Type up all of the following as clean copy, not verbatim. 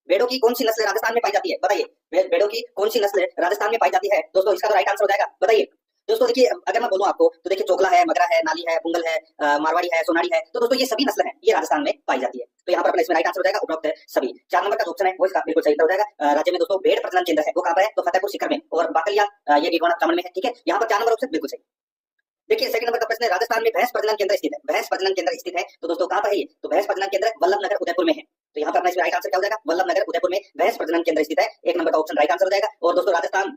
भेड़ों की कौन सी नस्ल राजस्थान में पाई जाती है? बताइए, भेड़ों की कौन सी नस्ल राजस्थान में पाई जाती है? दोस्तों इसका तो राइट आंसर हो जाएगा, बताइए। दोस्तों देखिए, अगर मैं बोलूं आपको तो देखिए, चोकला है, मगरा है, नाली है, पुंगल है, मारवाड़ी है, सोनाड़ी है, तो दोस्तों ये सभी नस्ल हैं, ये राजस्थान में पाई जाती है। तो यहाँ पर अपना इसमें राइट आंसर हो जाएगा उपरोक्त सभी। 4 नंबर का जो ऑप्शन है वो इसका बिल्कुल सही उत्तर हो जाएगा। राज्य में दोस्तों भेड़ प्रजनन केंद्र है, वो कहाँ पर है? तो फतेहपुर सीकर में, और बाकलिया ये डीडवाना चमन में है। ठीक है, यहाँ पर 4 नंबर ऑप्शन बिल्कुल सही। देखिए सेकंड नंबर का प्रश्न है, राजस्थान में भैंस प्रजनन केंद्र स्थित है, भैंस प्रजनन केंद्र स्थित है, तो दोस्तों कहां पर है ये? तो भैंस प्रजनन केंद्र वल्लभ नगर उदयपुर में है। तो यहाँ पर अपना इसमें राइट आंसर क्या हो जाएगा? वल्लभ नगर उदयपुर में भैंस प्रजनन केंद्र स्थित है। 1 नंबर का ऑप्शन राइट आंसर हो जाएगा। और दोस्तों राजस्थान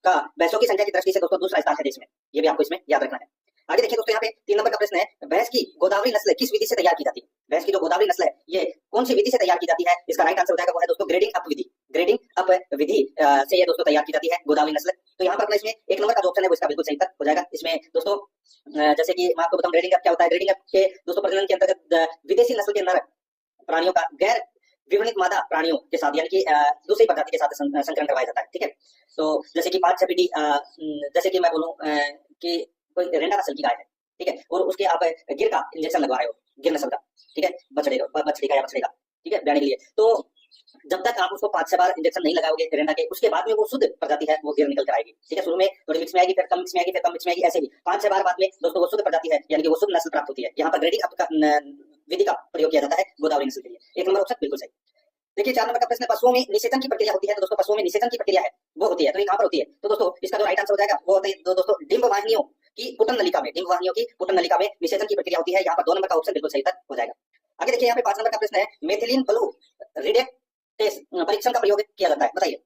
का भैंसों की संख्या की दृष्टि से दोस्तों दूसरा स्थान है देश में, ये भी आपको इसमें याद रखना है। आगे देखिए दोस्तों, यहाँ पे 3 नंबर का प्रश्न है, भैंस की गोदावरी नस्ल किस विधि से तैयार की जाती है? भैंस की जो गोदावरी नस्ल है ये कौन सी विधि से तैयार की जाती है? इसका राइट आंसर हो जाएगा वो है दोस्तों ग्रेडिंग अप विधि, ग्रेडिंग अप विधि से ये दोस्तों तैयार की जाती है गोदावरी नस्ल। तो यहाँ पर अपना इसमें 1 नंबर का जो ऑप्शन है वो इसका बिल्कुल सही उत्तर हो जाएगा। इसमें दोस्तों जैसे कि मैं आपको बताऊं ग्रेडिंग अप क्या होता है। ग्रेडिंग अप के दोस्तों प्रजनन के अंतर्गत विदेशी नस्ल के नर प्राणियों का गैर विवरणित मादा प्राणियों के साथ यानी कि दूसरी प्रजाति के साथ संकरण करवाया जाता है। ठीक है, तो जैसे कि 5-6 पीढ़ी, जैसे कि मैं बोलूं कि कोई रेंडा नस्ल की गाय है, ठीक है, और उसके आप गिर का इंजेक्शन लगवा रहे हो, गिर नस्ल का, ठीक है, बछड़े का या बछड़े का, ठीक है, ब्याने के लिए, तो जब तक आप उसको 5-6 बार इंजेक्शन नहीं लगाओगे रेंडा के, उसके बाद में वो शुद्ध प्रजाति है वो गिर निकल कर आएगी। ठीक है, शुरू में थोड़ी मिक्स में आएगी, फिर कम मिक्स में आएगी, फिर कम मिक्स में आएगी, ऐसे ही 5-6 बार बाद में दोस्तों वो शुद्ध प्रजाति है यानी कि वो शुद्ध नस्ल प्राप्त होती है। यहाँ पर ग्रेडिंग अप का विधि का प्रयोग किया जाता है गोदावरी नस्ल के लिए। 1 नंबर ऑप्शन बिल्कुल सही। देखिए 4 नंबर का प्रश्न, पशुओं में निषेचन की प्रक्रिया होती है, तो दोस्तों पशुओं में निषेचन की प्रक्रिया है वो होती है, तो ये कहां पर होती है? तो दोस्तों इसका जो राइट आंसर हो जाएगा वो होता है दोस्तों डिंब वाहिनियों की पुटन नलिका में, डिंब वाहिनियों की पुटन नलिका में निषेचन की प्रक्रिया होती है। यहाँ पर 2 नंबर का ऑप्शन बिल्कुल सही उत्तर हो जाएगा। आगे देखिए, यहाँ पे 5 नंबर का प्रश्न है, मेथिलीन ब्लू रिडेक्टेस परीक्षण का प्रयोग किया जाता है, बताइए।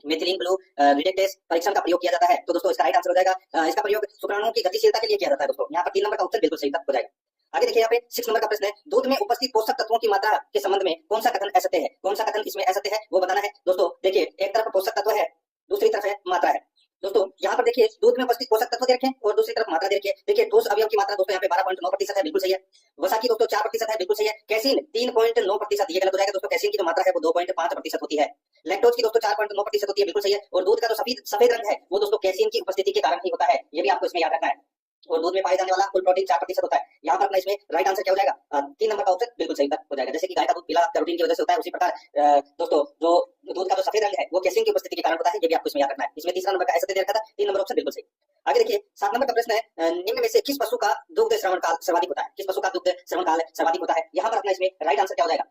मेथिलीन ब्लू रिडेक्टेस परीक्षण का प्रयोग किया जाता है, तो दोस्तों इसका राइट आंसर हो जाएगा इसका प्रयोग शुक्राणुओं की गतिशीलता के लिए किया जाता है दोस्तों। यहाँ पर 3 नंबर का ऑप्शन बिल्कुल सही उत्तर हो जाएगा। आगे देखिए, यहाँ पे 6 नंबर का प्रश्न है, दूध में उपस्थित पोषक तत्वों की मात्रा के संबंध में कौन सा कथन असत्य है? कौन सा कथन इसमें असत्य है वो बताना है दोस्तों। देखिए एक तरफ पोषक तत्व है, दूसरी तरफ है मात्रा है दोस्तों। यहाँ पर देखिए दूध में उपस्थित पोषक तत्व दे रखे हैं और दूसरी तरफ मात्रा दे रखी है। देखिए ठोस अवयव की मात्रा दोस्तों यहाँ पे 12.9% है, बिल्कुल सही है। वसा की दोस्तों 4% है, बिल्कुल सही है। कैसीन 3.9%, ये गलत हो जाएगा दोस्तों। कैसीन की जो मात्रा है वो 2.5% होती है। लैक्टोज की दोस्तों 4.9% होती है, बिल्कुल सही है। और दूध का जो सफेद रंग है वो दोस्तों कैसीन की उपस्थिति के कारण ही होता है, ये भी आपको इसमें याद रखना है। और दूध में पाए जाने वाला कुल प्रोटीन 4% होता है। यहाँ पर अपना इसमें राइट आंसर क्या हो जाएगा? 3 नंबर का ऑप्शन बिल्कुल सही हो जाएगा। जैसे कि गाय का दूध पीला प्रोटीन की वजह से होता है, उसी प्रकार दोस्तों जो दूध का जो सफेद रंग है वो कैसीन की उपस्थिति के कारण होता है, ये भी आपको इसमें याद रखना है। इसमें तीसरा नंबर का ऐसा दे रखा था, 3 नंबर ऑप्शन बिल्कुल सही। आगे देखिए 7 नंबर का प्रश्न है, निम्न में से किस पशु का दुग्ध श्रवण काल सर्वाधिक होता है? किस पशु का दुग्ध श्रवण काल सर्वाधिक होता है? यहाँ पर अपना इसमें राइट आंसर क्या हो जाएगा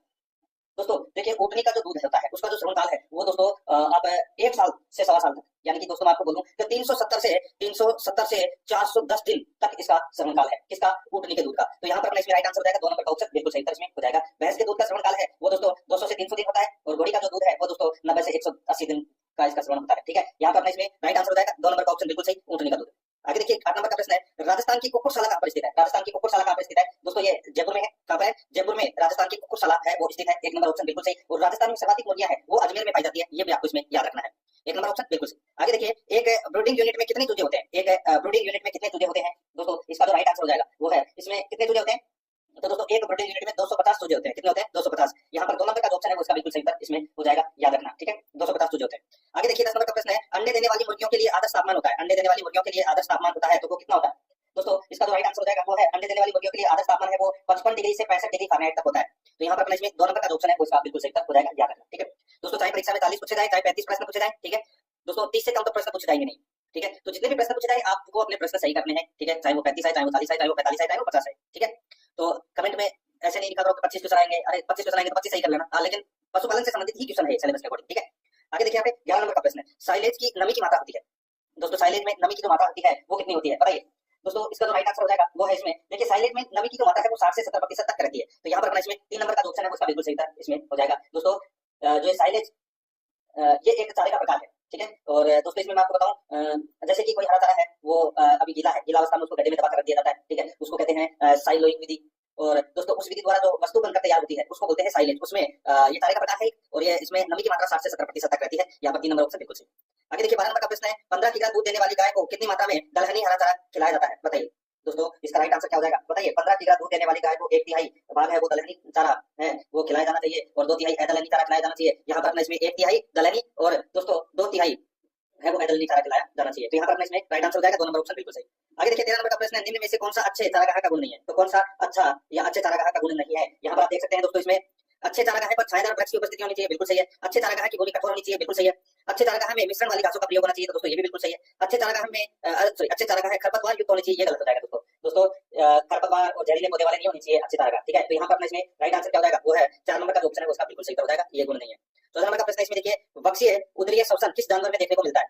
दोस्तों? देखिए ऊँटनी का जो दूध होता है उसका जो श्रवण काल है वो दोस्तों आप 1 साल से 1.25 साल तक, यानी कि दोस्तों मैं आपको बोलूं कि 370 से 410 दिन तक इसका श्रवण काल है, किसका? ऊँटनी के दूध का। तो यहाँ पर अपना इसमें राइट आंसर हो जाएगा 2 नंबर का ऑप्शन बिल्कुल सही उत्तर इसमें हो जाएगा। भैंस के दूध का श्रवण काल है वो दोस्तों 200 से 300 दिन होता है, और घोड़ी का जो दूध है वो दोस्तों 90 से 180 दिन का इसका श्रवण होता है। ठीक है, यहाँ पर अपना इसमें राइट आंसर हो जाएगा 2 नंबर का ऑप्शन बिल्कुल सही, ऊँटनी का दूध। आगे देखिए 8 नंबर का प्रश्न है, राजस्थान की कुक्कुटशाला कहाँ पर स्थित है? राजस्थान की कुक्कुटशाला कहाँ पर स्थित है दोस्तों? ये जयपुर में है। कहाँ पर है? जयपुर में राजस्थान की कुक्कुटशाला है वो स्थित है। 1 नंबर ऑप्शन बिल्कुल सही। और राजस्थान में सर्वाधिक मुर्गियां है वो अजमेर में पाई जाती है, ये भी आपको इसमें याद रखना है। 1 नंबर ऑप्शन बिल्कुल सही। आगे देखिए, एक ब्रीडिंग यूनिट में कितने चूजे होते हैं? एक ब्रीडिंग यूनिट में कितने चूजे होते हैं दोस्तों? इसका जो राइट आंसर हो जाएगा वो है इसमें कितने चूजे होते हैं? तो दोस्तों एक ब्रीडिंग यूनिट में 250 चूजे होते हैं। कितने होते हैं? 250। यहाँ पर 2 नंबर का जो ऑप्शन है वो इसका बिल्कुल सही उत्तर इसमें हो जाएगा, याद रखना। ठीक है, 250 चूजे होते हैं। आगे देखिए 10 नंबर का प्रश्न है, अंडे देने वाली मुर्गियों के लिए आदर्श तापमान होता है। अंडे देने वाली मुर्गियों के लिए आदर्श तापमान होता है तो वो कितना होता है दोस्तों? इसका जो राइट आंसर हो जाएगा वो है अंडे देने वाली मुर्गियों के लिए आदर्श तापमान है वो 55 डिग्री से 65 डिग्री फ़ारेनहाइट तक होता है। तो यहाँ पर अपना इसमें 2 नंबर का जो ऑप्शन है वो इसका बिल्कुल सही उत्तर हो जाएगा, याद रखना। ठीक है दोस्तों, चाहे परीक्षा में 40 पूछे जाए, चाहे 35 प्रश्न पूछे जाए, ठीक है दोस्तों, 30 से कम तो प्रश्न पूछे जाएंगे नहीं। ठीक है, तो जितने भी प्रश्न पूछे जाए आपको अपने प्रश्न सही करने हैं। ठीक है, चाहे वो 35 है, चाहे वो 40 है, चाहे वो 45 है, चाहे वो 50 है। ठीक है, तो कमेंट में ऐसे नहीं लिखा करो कि 25 क्वेश्चन आएंगे, अरे 25 क्वेश्चन आएंगे तो 25 सही कर लेना, लेकिन पशुपालन से संबंधित ही क्वेश्चन है सिलेबस के अकॉर्डिंग। ठीक है, आगे देखिए यहाँ पे 11 नंबर का प्रश्न है, साइलेज की नमी की मात्रा होती है दोस्तों, साइलेज में नमी की जो मात्रा होती है वो कितनी होती है बताइए दोस्तों। इसका जो राइट आंसर हो जाएगा वो है इसमें, देखिए साइलेज में नमी की जो मात्रा है वो 60 से 70% तक रहती है। तो यहाँ पर अपना इसमें 3 नंबर का जो ऑप्शन है वो इसका बिल्कुल सही उत्तर इसमें हो जाएगा दोस्तों। जो साइलेज ये एक चारे का प्रकार है। ठीक है, और दोस्तों इसमें मैं आपको बताऊं, जैसे कि कोई हरा चारा है वो अभी गीला है, गीला अवस्था में उसको गड्ढे में दबा कर रख दिया जाता है। ठीक है, उसको कहते हैं साइलोइंग विधि। और दोस्तों उस विधि द्वारा जो वस्तु बनकर तैयार होती है उसको बोलते हैं साइलेज। उसमें ये चारे का प्रकार है और ये इसमें नमी की मात्रा 60 से 70% तक रहती है। यहाँ पर 3 नंबर ऑप्शन बिल्कुल सही। आगे देखिए 12 नंबर का प्रश्न है, 15 किलो दूध देने वाली गाय को कितनी मात्रा में दलहनी हरा चारा खिलाया जाता है बताइए दोस्तों। इसका राइट आंसर क्या हो जाएगा बताइए। 15 किलो दूध देने वाली गाय को 1/3 भाग है वो दलहनी चारा है वो खिलाया जाना चाहिए, और 2/3 अदलहनी चारा खिलाया जाना चाहिए। यहाँ पर इसमें 1/3 दलहनी और दोस्तों 2/3 है वो अदलहनी चारा खिलाया जाना चाहिए। तो यहाँ पर इसमें राइट आंसर हो जाएगा 2 नंबर ऑप्शन बिल्कुल सही। आगे देखिए 13 नंबर का प्रश्न है, निम्न में से कौन सा अच्छे चारागाह का गुण नहीं है? तो कौन सा अच्छा या अच्छे चारागाह का गुण नहीं है? यहाँ पर आप देख सकते हैं दोस्तों, इसमें अच्छे चारागाह पर छायादार वृक्ष की उपस्थिति होनी चाहिए, बिल्कुल सही है। अच्छे चारागाह की भूमि कठोर होनी चाहिए, बिल्कुल सही है। अच्छे चारागाह में मिश्रण वाली घासों का प्रयोग होना चाहिए, तो दोस्तों ये भी बिल्कुल सही है। अच्छे चारागाह में सॉरी अच्छे चारागाह खरपतवार युक्त होनी चाहिए, ये गलत हो जाएगा दोस्तों। दोस्तों खरपतवार और जहरीले पौधे वाले नहीं होनी चाहिए अच्छे चारागाह, ठीक है। तो यहाँ पर अपना इसमें राइट आंसर क्या हो जाएगा, वो है 4 नंबर का जो ऑप्शन है उसका बिल्कुल सही हो जाएगा, ये गुण नहीं है। 14 नंबर का प्रश्न इसमें देखिए, वक्सीय उदरीय श्वसन किस जानवर में देखने को मिलता है?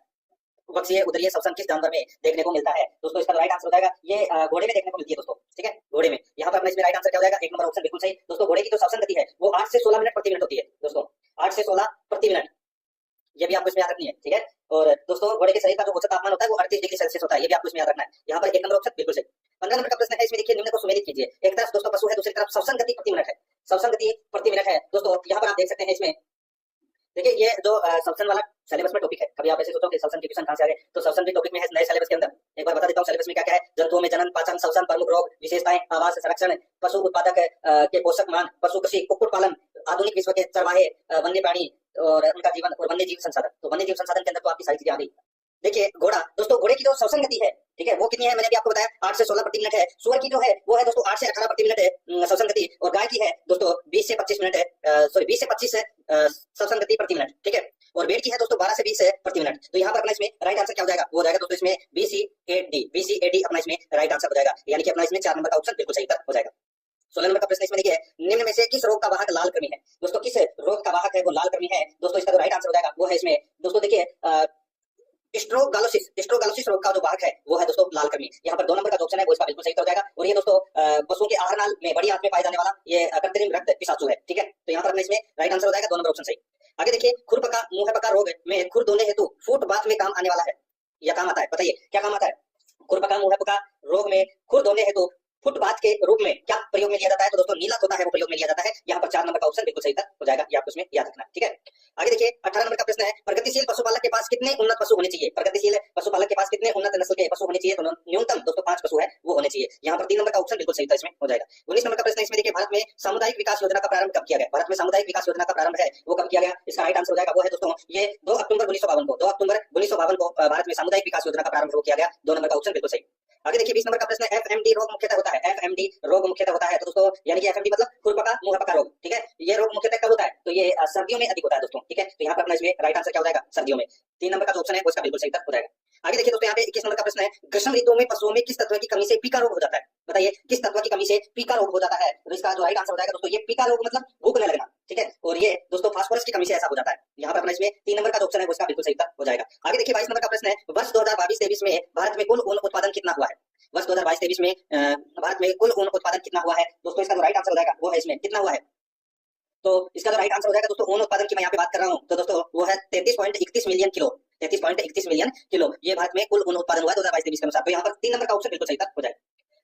वक्सीय उदरीय श्वसन किस जानवर में देखने को मिलता है? दोस्तों इसका राइट आंसर हो जाएगा ये घोड़े में देखने को मिलती है दोस्तों, ठीक है, घोड़े में। यहाँ पर अपना इसमें राइट आंसर क्या हो जाएगा, 1 नंबर ऑप्शन बिल्कुल सही। दोस्तों घोड़े की जो श्वसन गति है वो 8 से 16 मिनट प्रति मिनट होती है दोस्तों, 8 से 16 प्रति मिनट, ये भी आपको इसमें याद रखनी है, ठीक है। और दोस्तों घोड़े के शरीर का जो औसत तापमान होता है वो 38 डिग्री सेल्सियस होता है, ये भी आपको इसमें याद रखना है। यहाँ पर 1 नंबर ऑप्शन बिल्कुल सही। 15 नंबर का प्रश्न है, इसमें देखिए निम्न को सुमेलित कीजिए। एक तरफ दोस्तों पशु है, दूसरी तरफ श्वसन गति प्रति मिनट है, श्वसन गति प्रति मिनट है दोस्तों। यहाँ पर आप देख सकते हैं इसमें देखिए ये जो श्वसन वाला सिलेबस में टॉपिक है, कभी आप ऐसे सोचो कि श्वसन के क्वेश्चन कहां से आ गए, तो श्वसन भी टॉपिक में है नए सिलेबस के अंदर। एक बार बता देता हूं सिलेबस में क्या क्या है। जंतुओं में जनन, पाचन, श्वसन, प्रमुख रोग, विशेषताएं, आवास, संरक्षण, पशु उत्पादक के पोषक मान, पशु कृषि, कुक्कुट पालन, आधुनिक विश्व के चरवाहे, वन्य प्राणी और उनका जीवन, और वन्य जीव संसाधन। तो वन्य जीव संसाधन के अंदर तो आपकी सारी चीजें आ गई। देखिए घोड़ा दोस्तों, घोड़े की जो श्वसन गति है, ठीक है, वो कितनी है, मैंने भी आपको बताया 8 से 16 प्रति मिनट है। सुअर की जो है वो है दोस्तों 8 से 18 प्रति मिनट है श्वसन गति, और गाय की है दोस्तों 20 से 25 मिनट है, सॉरी 20 से 25 श्वसन गति प्रति मिनट, ठीक है। और भेड़ की है दोस्तों 12 से 20 प्रति मिनट। तो यहाँ पर अपना इसमें राइट आंसर क्या हो जाएगा, वो हो जाएगा दोस्तों इसमें BCAD अपना इसमें राइट आंसर हो जाएगा, यानी कि अपना इसमें 4 नंबर का ऑप्शन बिल्कुल सही हो जाएगा। 16 नंबर का प्रश्न इसमें देखिए, निम्न में से किस रोग का वाहक लाल कृमि है? दोस्तों किस रोग का वाहक है वो लाल कृमि है? दोस्तों इसका जो राइट आंसर हो जाएगा वो है इसमें दोस्तों देखिए स्ट्रोगालोसिस रोग का जो वाहक है वो है दोस्तों लाल कृमि। यहाँ पर 2 नंबर का जो ऑप्शन है वो इसका बिल्कुल सही हो जाएगा। और ये दोस्तों पशुओं के आहार नाल में बड़ी आंत में पाए जाने वाला ये कृत्रिम रक्त पिशाचु है, ठीक है। तो यहाँ पर अपने इसमें राइट आंसर हो जाएगा 2 नंबर ऑप्शन सही। आगे देखिए, खुरपका मुंहपका रोग में खुर धोने हेतु फुट बाथ में काम आने वाला है, या काम आता है, बताइए क्या काम आता है? खुरपका मुंहपका रोग में खुर धोने हेतु फुटबाथ के रूप में क्या प्रयोग में लिया जाता है? तो दोस्तों नीला होता है वो प्रयोग में लिया जाता है। यहाँ पर 4 नंबर का ऑप्शन बिल्कुल सही हो जाएगा, ये आपको इसमें याद रखना है, ठीक है। आगे देखिए 18 नंबर का प्रश्न है, प्रगतिशील पशुपालक के पास कितने उन्नत पशु होने चाहिए? प्रगतिशील पशुपालक के पास कितने उन्नत नस्ल के पशु होने चाहिए? तो न्यूनतम दोस्तों 5 पशु है वो होने चाहिए। यहाँ पर 3 नंबर का ऑप्शन बिल्कुल सही था, इसमें हो जाएगा। 19 नंबर का प्रश्न इसमें देखिए, भारत में सामुदायिक विकास योजना का प्रारंभ कब किया गया? भारत में सामुदायिक विकास योजना का प्रारंभ है वो कब किया गया? इसका राइट आंसर हो जाएगा वो है दोस्तों ये 2 अक्टूबर 1952 को, 2 अक्टूबर 1952 को भारत में सामुदायिक विकास योजना का प्रारंभ किया गया। 2 नंबर का ऑप्शन बिल्कुल सही। आगे देखिए 20 नंबर का प्रश्न है, FMD रोग मुख्यतः होता है, FMD रोग मुख्यतः होता है, तो दोस्तों यानी कि FMD मतलब खुरपका मुंहपका रोग, ठीक है। ये रोग मुख्यतः कब होता है? तो ये सर्दियों में अधिक होता है दोस्तों, ठीक है। तो यहाँ पर अपना इसमें राइट आंसर क्या हो जाएगा, सर्दियों में। 3 नंबर का जो ऑप्शन है वो इसका बिल्कुल सही हो जाएगा। आगे देखिए दोस्तों, यहाँ पे 21 नंबर का प्रश्न है, ग्रीष्म ऋतु में पशुओं में किस तत्व की कमी से पीका रोग हो जाता है? बताइए किस तत्व की कमी से पीका रोग हो जाता है? तो इसका जो राइट आंसर हो जाएगा दोस्तों ये पीका रोग मतलब भूख न लगना, ठीक है। और ये दोस्तों फास्फोरस की कमी से ऐसा हो जाता है। यहाँ पर अपना इसमें 3 नंबर का जो ऑप्शन है वो इसका बिल्कुल सही हो जाएगा। आगे देखिए 22 नंबर का प्रश्न है, वर्ष 2022-23 में भारत में कुल ऊन उत्पादन कितना हुआ है? वर्ष 2022-23 में भारत में कुल ऊन उत्पादन कितना हुआ है? दोस्तों इसका जो राइट आंसर हो जाएगा वो है इसमें कितना हुआ है? तो इसका जो राइट आंसर हो जाएगा दोस्तों ऊन उत्पादन की मैं यहाँ पे बात कर रहा हूँ, तो दोस्तों वो है 33.31 मिलियन किलो, 33.31 मिलियन किलो ये भारत में कुल ऊन उत्पादन हुआ है 2022-23 के अनुसार। तो यहाँ पर 3 नंबर का ऑप्शन बिल्कुल सही हो जाएगा।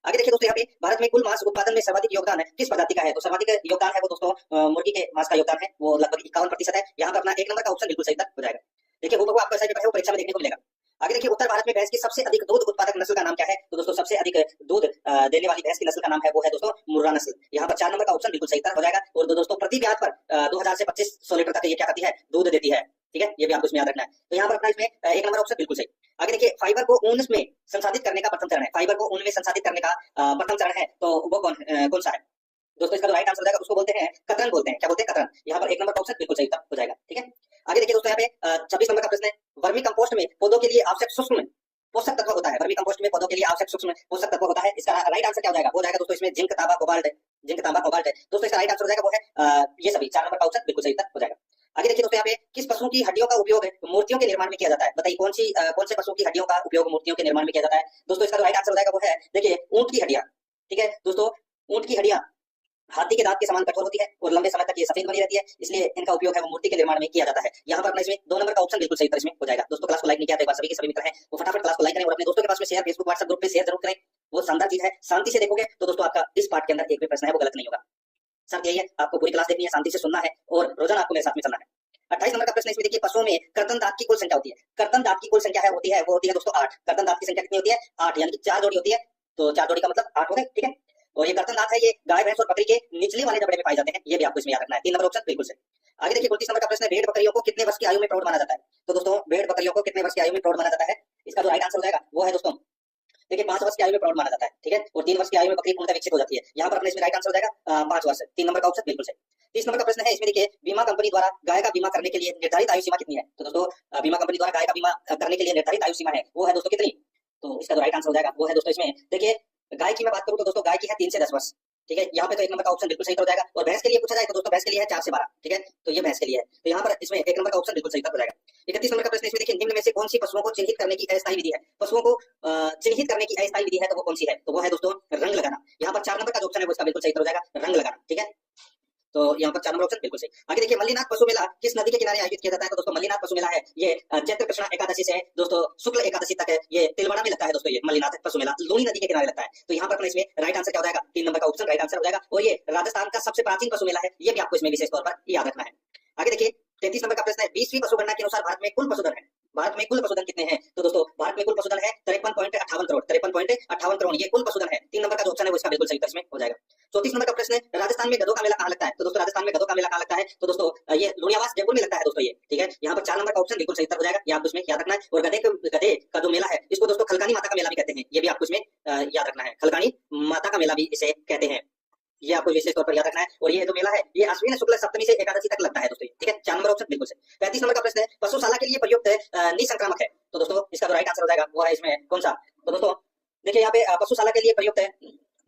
आगे देखिए दोस्तों, यहाँ पे भारत में कुल मांस उत्पादन में सर्वाधिक योगदान है किस प्रजाति का है? तो सर्वाधिक योगदान है वो दोस्तों मुर्गी के मांस का योगदान है, वो लगभग 51% है। यहाँ पर अपना 1 नंबर का ऑप्शन बिल्कुल सही हो जाएगा। देखिए वो आपको ऐसा पेपर है वो परीक्षा में देखने को मिलेगा। आगे देखिए, उत्तर भारत में भैंस की सबसे अधिक दूध उत्पादक नस्ल का नाम क्या है? तो दोस्तों सबसे अधिक दूध देने वाली भैंस की नस्ल का नाम है वो है दोस्तों मुर्रा नस्ल। यहाँ पर 4 नंबर का ऑप्शन बिल्कुल सही हो जाएगा। और दोस्तों प्रति ब्याज पर 2000 से 2500 लीटर तक ये क्या करती है, दूध देती है, ठीक है। ये भी आपको इसमें याद रखना है। तो यहाँ पर अपना इसमें 1 नंबर ऑप्शन बिल्कुल सही। आगे देखिए, फाइबर को ऊन में संसाधित करने का प्रथम चरण है, फाइबर को ऊन में संसाधित करने का प्रथम चरण है, तो वो कौन सा है? दोस्तों इसका जो राइट आंसर हो जाएगा उसको बोलते हैं कतरन, बोलते हैं, क्या बोलते हैं, कतरन। यहाँ पर 1 नंबर का ऑप्शन बिल्कुल सही हो जाएगा, ठीक है। आगे देखिए दोस्तों, यहाँ पे 26 नंबर का प्रश्न है, वर्मी कंपोस्ट में पौधों के लिए आवश्यक सूक्ष्म पोषक तत्व होता है, वर्मी कंपोस्ट में पौधों के लिए आवश्यक सूक्ष्म पोषक तत्व होता है। इसका राइट आंसर क्या हो जाएगा? वो जाएगा दोस्तों इसमें जिंक तांबा कोबाल्ट, जिंक तांबा कोबाल्ट है दोस्तों। इसका राइट आंसर हो जाएगा वो है ये सभी 4 नंबर का ऑप्शन बिल्कुल सही हो जाएगा। आगे देखिए दोस्तों, यहाँ पे किस पशु की हड्डियों का उपयोग मूर्तियों के निर्माण में किया जाता है? बताइए कौन से पशु की हड्डियों का उपयोग मूर्तियों के निर्माण में किया जाता है? दोस्तों इसका राइट आंसर हो जाएगा वो है देखिए ऊंट की हड्डियां, ठीक है दोस्तों। ऊंट की हड्डियां हाथी के दांत के समान कठोर होती है और लंबे समय तक ये सफेद बनी रहती है, इसलिए इनका उपयोग है वो मूर्ति के निर्माण में किया जाता है। यहाँ पर अपना इसमें 2 नंबर का ऑप्शन बिल्कुल सही इसमें हो जाएगा। दोस्तों क्लास को लाइक नहीं किया तो एक बार सभी के सभी मित्र हैं वो फटाफट क्लास को लाइक करें और अपने दोस्तों के पास में शेयर, फेसबुक व्हाट्सएप ग्रुप पे शेयर जरूर करें। वो शानदार चीज है, शांति से देखोगे तो दोस्तों आपका इस पार्ट के अंदर एक भी प्रश्न है वो गलत नहीं होगा। शर्त यही है आपको पूरी क्लास देखनी है, शांति से सुनना है और रोजाना आपको मेरे साथ में चलना है। 28 नंबर का प्रश्न इसमें देखिए, पशुओं में कर्तन दांत की कुल संख्या होती है, कर्तन दांत की कुल संख्या है होती है वो होती है दोस्तों 8। कर्तन दांत की संख्या कितनी होती है? 8, यानी कि 4 जोड़ी होती है, तो 4 जोड़ी का मतलब 8 हो गए, ठीक है। और ये कर्तन दांत है ये गाय भैंस और बकरी के निचले वाले जबड़े में पाए जाते हैं, ये भी आपको इसमें याद रखना है। 3 नंबर ऑप्शन बिल्कुल सही। आगे देखिए 29 नंबर का प्रश्न है, भेड़ बकरियों को कितने वर्ष की आयु में प्रौढ़ माना जाता है? तो दोस्तों भेड़ बकरियों को कितने वर्ष की आयु में प्रौढ़ माना जाता है? इसका जो राइट आंसर हो जाएगा वो है दोस्तों देखिए 5 वर्ष की आयु में प्रौढ़ माना जाता है, ठीक है। और 3 वर्ष की आयु में बकरी पूर्णतः विकसित हो जाती है। यहाँ पर अपने इसमें राइट आंसर हो जाएगा 5 वर्ष। 3 नंबर का ऑप्शन बिल्कुल सही। 30 नंबर का प्रश्न है, इसमें देखिए बीमा कंपनी द्वारा गाय का बीमा करने के लिए निर्धारित आयु सीमा कितनी है? तो दोस्तों बीमा कंपनी द्वारा गाय का बीमा करने के लिए निर्धारित आयु सीमा है वो है दोस्तों कितनी? तो इसका जो राइट आंसर हो जाएगा वो है दोस्तों इसमें देखिए गाय की मैं बात करूं तो दोस्तों गाय की है 3 से 10 वर्ष। ठीक है, यहाँ पे तो 1 नंबर का ऑप्शन बिल्कुल सही हो जाएगा। और भैंस के लिए पूछा जाए तो दोस्तों भैंस के लिए है 4 से 12। ठीक है, तो ये भैंस के लिए है, तो यहाँ पर इसमें 1 नंबर का ऑप्शन बिल्कुल सही हो जाएगा। 31 नंबर का प्रश्न, इसमें देखिए निम्न में से कौन सी पशुओं को चिन्हित करने की अस्थायी विधि है? पशुओं को चिन्हित करने की अस्थायी विधि है तो वो कौन सी है? तो वो है दोस्तों रंग लगाना। यहाँ पर 4 नंबर का जो ऑप्शन है वो इसका बिल्कुल सही हो जाएगा, रंग लगाना। ठीक है, तो यहाँ पर 4 नंबर ऑप्शन बिल्कुल सही। आगे देखिए मल्लीनाथ पशु मेला किस नदी के किनारे आयोजित किया जाता है? तो दोस्तों मल्लीनाथ पशु मेला है ये चैत्र कृष्णा एकादशी से दोस्तों शुक्ल एकादशी तक है, ये तिलवाड़ा में लगता है दोस्तों। ये मल्लीनाथ पशु मेला लूनी नदी के किनारे लगता है। तो यहाँ पर अपने इसमें राइट आंसर क्या हो जाएगा? 3 नंबर का ऑप्शन राइट आंसर हो जाएगा। और ये राजस्थान का सबसे प्राचीन पशु मेला है, ये भी आपको इसमें विशेष तौर पर याद रखना है। आगे देखिए 33 नंबर का प्रश्न है, 20वीं पशुगणना के अनुसार भारत में कुल पशुधन है। भारत में कुल पशुधन कितने हैं? तो दोस्तों भारत में कुल पशुधन है 53.58 करोड़। 53.58 करोड़ ये कुल पशुधन है। 3 नंबर का जो ऑप्शन है वो इसका बिल्कुल सही इसमें हो जाएगा। 34 नंबर का प्रश्न है, राजस्थान में गधों का मेला कहाँ लगता है? तो दोस्तों राजस्थान में गधों का मेला कहाँ लगता है? तो दोस्तों ये लुणियावास जयपुर में लगता है दोस्तों ये। ठीक है, यहाँ पर 4 नंबर का ऑप्शन बिल्कुल सही हो जाएगा, ये आपको इसमें याद रखना है। और गधे का जो मेला है इसको दोस्तों खलगानी माता का मेला भी कहते हैं, ये भी आपको इसमें याद रखना है। खलगानी माता का मेला भी इसे कहते हैं, ये आपको विशेष तौर पर याद रखना है। और ये जो मेला है ये अश्विन शुक्ल सप्तमी से एकादशी तक लगता है दोस्तों। ठीक है, 4 नंबर ऑप्शन बिल्कुल सही। 35 नंबर का प्रश्न है, पशुशाला के लिए प्रयुक्त निसंक्रामक है। तो दोस्तों इसका जो राइट आंसर हो जाएगा वो है इसमें कौन सा? तो दोस्तों देखिए यहाँ पे पशुशाला के लिए प्रयुक्त है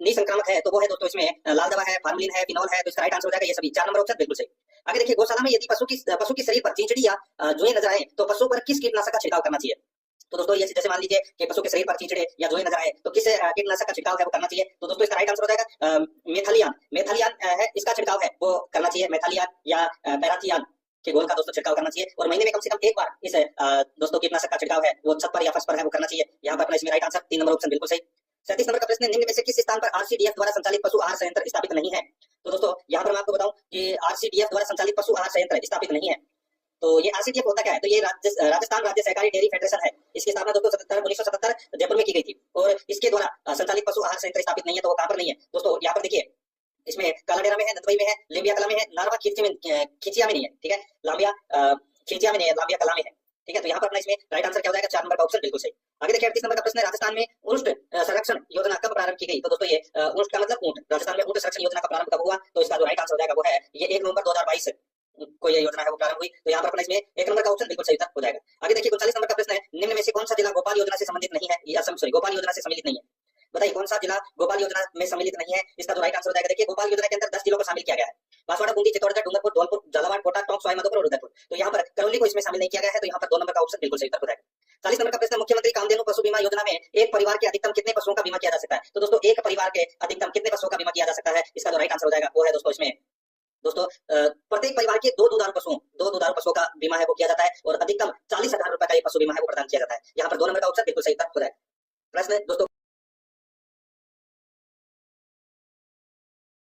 निसंक्रामक है तो वो है दोस्तों इसमें लाल दवा है, फार्मलिन है, फिनॉल है। तो इसका राइट आंसर हो जाएगा ये सभी 4 नंबर ऑप्शन बिल्कुल सही। आगे देखिए गौशाला में यदि पशु की शरीर पर चींचड़ी या जुएं नजर आए तो पशु पर किस कीटनाशक का छिड़काव करना चाहिए? तो दोस्तों ये जैसे मान लीजिए कि पशु के शरीर पर चींचड़े या जुएं नजर आए तो किस कीटनाशक का छिड़काव है वो करना चाहिए? तो दोस्तों इसका राइट आंसर हो जाएगा मेथालियान। मेथालियान है इसका छिड़काव है वो करना चाहिए, मेथालियान या पैराथियान के घोल का दोस्तों छिड़काव करना चाहिए। और महीने में कम से कम एक बार इस दोस्तों कीटनाशक का छिड़काव है वो छत पर या फर्श पर है वो करना चाहिए। यहाँ पर अपना इसमें राइट आंसर 3 नंबर ऑप्शन बिल्कुल सही। 37 नंबर का प्रश्न है, निम्न में से किस स्थान पर आरसीडीएफ द्वारा संचालित पशु आहार संयंत्र स्थापित नहीं है? तो दोस्तों यहाँ पर मैं आपको बताऊं कि आरसीडीएफ द्वारा संचालित पशु आहार संयंत्र स्थापित नहीं है। तो ये आरसीडीएफ होता क्या है? तो ये राजस्थान राज्य सहकारी डेयरी फेडरेशन है। इसकी स्थापना दोस्तों 1977 जयपुर में की गई थी। और इसके द्वारा संचालित पशु आहार संयंत्र स्थापित नहीं है, तो वो कहां पर नहीं है दोस्तों? यहाँ पर देखिए इसमें कालाडेरा में है, नदबई में है, लेबिया कला में है, नारवा खिचिया में नहीं है। ठीक है, लांबिया खिचिया में नहीं है, लांबिया कला में है। ठीक है, तो यहाँ पर अपना इसमें राइट आंसर क्या हो जाएगा? 4 नंबर का ऑप्शन बिल्कुल सही। आगे देखिए 38 नंबर का प्रश्न है, राजस्थान में ऊंट संरक्षण योजना कब प्रारंभ की गई? तो दोस्तों ये ऊंट का मतलब ऊंट, राजस्थान में ऊंट संरक्षण योजना का प्रारंभ कब हुआ? तो इसका जो राइट आंसर हो जाएगा वो है ये 1 नवंबर 2022 को ये योजना है वो प्रारंभ हुई। तो यहाँ पर अपना इसमें 1 नंबर का ऑप्शन बिल्कुल सही हो जाएगा। आगे देखिए 39 नंबर का प्रश्न है, निम्न में से कौन सा जिला गोपाल योजना से संबंधित नहीं है? या गोपाल योजना से सम्मिलित नहीं है? बताइए कौन सा जिला गोपाल योजना में सम्मिलित नहीं है? इसका जो राइट आंसर हो जाएगा देखिए गोपाल योजना के अंदर 10 जिलों को शामिल किया गया है, बांसवाड़ा, बूंदी, चित्तौड़गढ़, डूंगरपुर, धौलपुर, झालावाड़, कोटा, टोंक, सवाई माधोपुर और उदयपुर। तो यहाँ पर करौली को इसमें शामिल नहीं किया गया है, तो यहाँ पर 2 नंबर का ऑप्शन बिल्कुल सही हो जाएगा। 40 नंबर का प्रश्न, मुख्यमंत्री कामधेनु पशु बीमा योजना में एक परिवार के अधिकतम कितने पशुओं का बीमा किया जा सकता है? तो दोस्तों एक परिवार के अधिकतम कितने पशुओं का बीमा किया जा सकता है? इसका जो राइट आंसर हो जाएगा वो है दोस्तों इसमें दोस्तों प्रत्येक परिवार के दो दुधारू पशुओं का बीमा है वो किया जाता है। और अधिकतम 40,000 रुपए का ये पशु बीमा है वो प्रदान किया जाता है। यहाँ पर 2 नंबर का ऑप्शन बिल्कुल सही हो जाएगा। प्रश्न दोस्तों